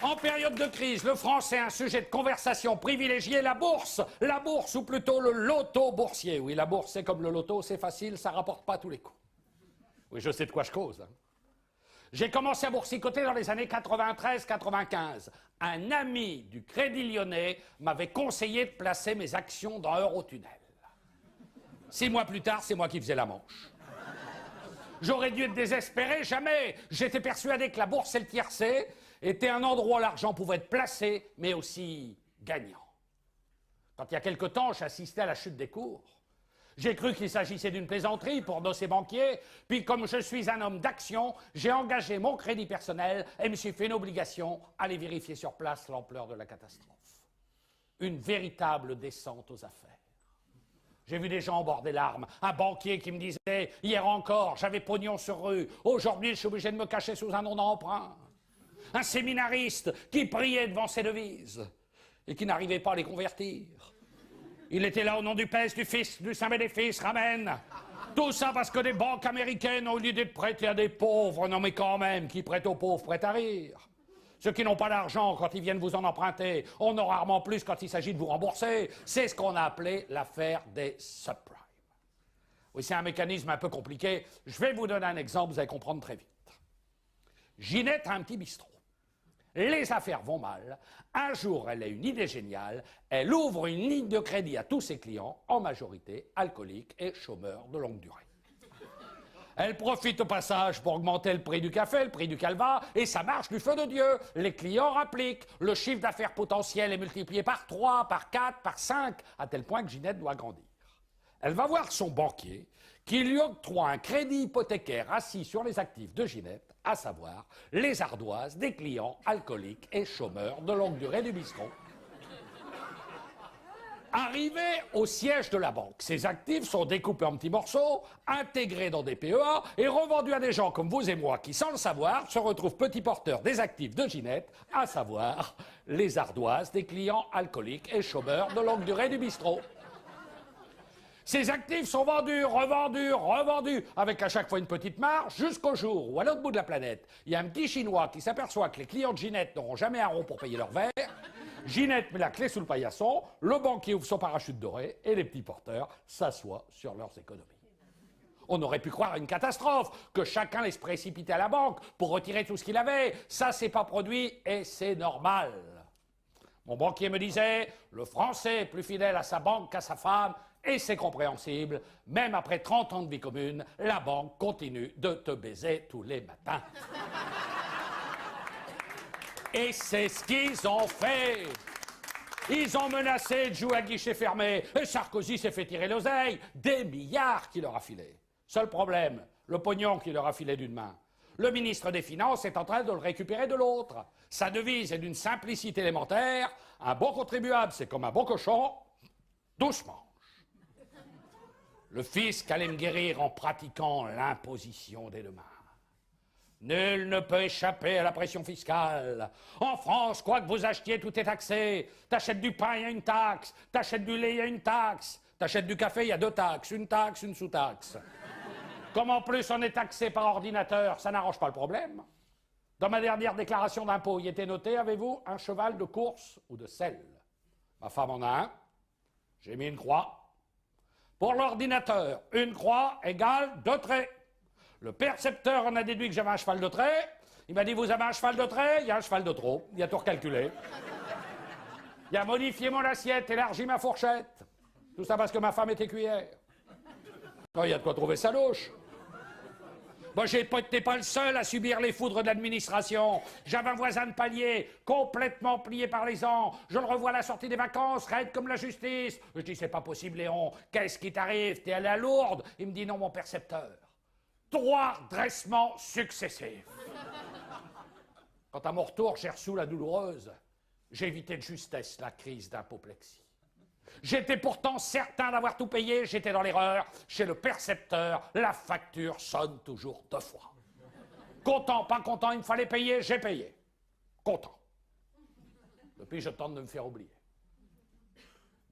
En période de crise, le français a un sujet de conversation privilégié, la bourse. La bourse, ou plutôt le loto boursier. Oui, la bourse, c'est comme le loto, c'est facile, ça rapporte pas tous les coups. Oui, je sais de quoi je cause. Hein. J'ai commencé à boursicoter dans les années 93-95. Un ami du Crédit Lyonnais m'avait conseillé de placer mes actions dans Eurotunnel. 6 mois plus tard, c'est moi qui faisais la manche. J'aurais dû être désespéré, jamais. J'étais persuadé que la bourse et le tiercé étaient un endroit où l'argent pouvait être placé, mais aussi gagnant. Quand il y a quelque temps, j'assistais à la chute des cours. J'ai cru qu'il s'agissait d'une plaisanterie pour nos banquiers, puis comme je suis un homme d'action, j'ai engagé mon crédit personnel et me suis fait une obligation d'aller vérifier sur place l'ampleur de la catastrophe. Une véritable descente aux affaires. J'ai vu des gens au bord des larmes, un banquier qui me disait « Hier encore, j'avais pognon sur rue, aujourd'hui je suis obligé de me cacher sous un nom d'emprunt. » Un séminariste qui priait devant ses devises et qui n'arrivait pas à les convertir. Il était là au nom du Père, du Fils, du Saint-Bénéfice, Amen. Tout ça parce que des banques américaines ont eu l'idée de prêter à des pauvres, non mais quand même, qui prêtent aux pauvres prêtent à rire. Ceux qui n'ont pas d'argent quand ils viennent vous en emprunter, en ont rarement plus quand il s'agit de vous rembourser. C'est ce qu'on a appelé l'affaire des subprimes. Oui, c'est un mécanisme un peu compliqué. Je vais vous donner un exemple, vous allez comprendre très vite. Ginette a un petit bistrot. Les affaires vont mal. Un jour, elle a une idée géniale. Elle ouvre une ligne de crédit à tous ses clients, en majorité alcooliques et chômeurs de longue durée. Elle profite au passage pour augmenter le prix du café, le prix du calva, et ça marche du feu de Dieu. Les clients rappliquent. Le chiffre d'affaires potentiel est multiplié par 3, par 4, par 5, à tel point que Ginette doit grandir. Elle va voir son banquier qui lui octroie un crédit hypothécaire assis sur les actifs de Ginette, à savoir les ardoises des clients alcooliques et chômeurs de longue durée du bistrot. Arrivé au siège de la banque, ces actifs sont découpés en petits morceaux, intégrés dans des PEA et revendus à des gens comme vous et moi qui, sans le savoir, se retrouvent petits porteurs des actifs de Ginette, à savoir les ardoises des clients alcooliques et chômeurs de longue durée du bistrot. Ces actifs sont vendus, revendus, revendus, avec à chaque fois une petite marge, jusqu'au jour où, à l'autre bout de la planète, il y a un petit Chinois qui s'aperçoit que les clients de Ginette n'auront jamais un rond pour payer leur verre. Ginette met la clé sous le paillasson, le banquier ouvre son parachute doré et les petits porteurs s'assoient sur leurs économies. On aurait pu croire à une catastrophe, que chacun laisse précipiter à la banque pour retirer tout ce qu'il avait. Ça, c'est pas produit et c'est normal. Mon banquier me disait, le Français est plus fidèle à sa banque qu'à sa femme, et c'est compréhensible. Même après 30 ans de vie commune, la banque continue de te baiser tous les matins. Et c'est ce qu'ils ont fait. Ils ont menacé de jouer à guichet fermé, et Sarkozy s'est fait tirer l'oseille. Des milliards qu'il leur a filé. Seul problème, le pognon qu'il leur a filé d'une main. Le ministre des Finances est en train de le récupérer de l'autre. Sa devise est d'une simplicité élémentaire. Un bon contribuable, c'est comme un bon cochon, doucement. Le fisc allait me guérir en pratiquant l'imposition des deux mains. Nul ne peut échapper à la pression fiscale. En France, quoi que vous achetiez, tout est taxé. T'achètes du pain, il y a une taxe. T'achètes du lait, il y a une taxe. T'achètes du café, il y a 2 taxes. Une taxe, une sous-taxe. Comme en plus on est taxé par ordinateur, ça n'arrange pas le problème. Dans ma dernière déclaration d'impôt, il était noté, avez-vous un cheval de course ou de selle? Ma femme en a un. J'ai mis une croix. Pour l'ordinateur, une croix égale 2 traits. Le percepteur en a déduit que j'avais un cheval de trait. Il m'a dit, vous avez un cheval de trait? Il y a un cheval de trop. Il a tout recalculé. Il a modifié mon assiette, élargi ma fourchette. Tout ça parce que ma femme était cuillère. Oh, il y a de quoi trouver sa louche. Moi, j'étais pas le seul à subir les foudres de l'administration. J'avais un voisin de palier, complètement plié par les ans. Je le revois à la sortie des vacances, raide comme la justice. Je dis, c'est pas possible, Léon. Qu'est-ce qui t'arrive? T'es allé à Lourdes? Il me dit, non, mon percepteur. 3 dressements successifs. Quant à mon retour, j'ai reçu la douloureuse. J'ai évité de justesse la crise d'apoplexie. J'étais pourtant certain d'avoir tout payé, j'étais dans l'erreur. Chez le percepteur, la facture sonne toujours 2 fois. Content, pas content, il me fallait payer, j'ai payé. Content. Depuis, je tente de me faire oublier.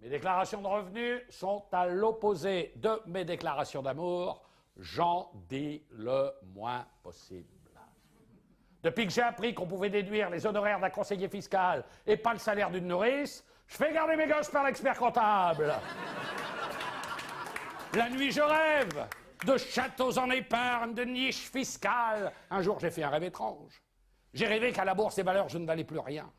Mes déclarations de revenus sont à l'opposé de mes déclarations d'amour. J'en dis le moins possible. Depuis que j'ai appris qu'on pouvait déduire les honoraires d'un conseiller fiscal et pas le salaire d'une nourrice, je fais garder mes gosses par l'expert comptable. La nuit, je rêve de châteaux en épargne, de niches fiscales. Un jour, j'ai fait un rêve étrange. J'ai rêvé qu'à la bourse des valeurs, je ne valais plus rien.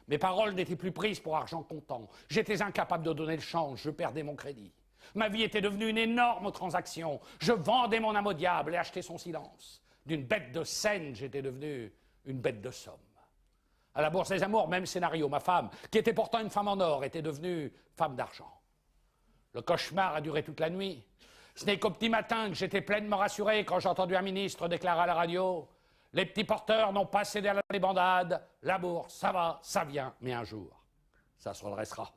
Mes paroles n'étaient plus prises pour argent comptant. J'étais incapable de donner le change, je perdais mon crédit. Ma vie était devenue une énorme transaction. Je vendais mon âme au diable et achetais son silence. D'une bête de scène, j'étais devenu une bête de somme. À la bourse des amours, même scénario. Ma femme, qui était pourtant une femme en or, était devenue femme d'argent. Le cauchemar a duré toute la nuit. Ce n'est qu'au petit matin que j'étais pleinement rassuré quand j'ai entendu un ministre déclarer à la radio « Les petits porteurs n'ont pas cédé à la débandade. La bourse, ça va, ça vient, mais un jour, ça se redressera. »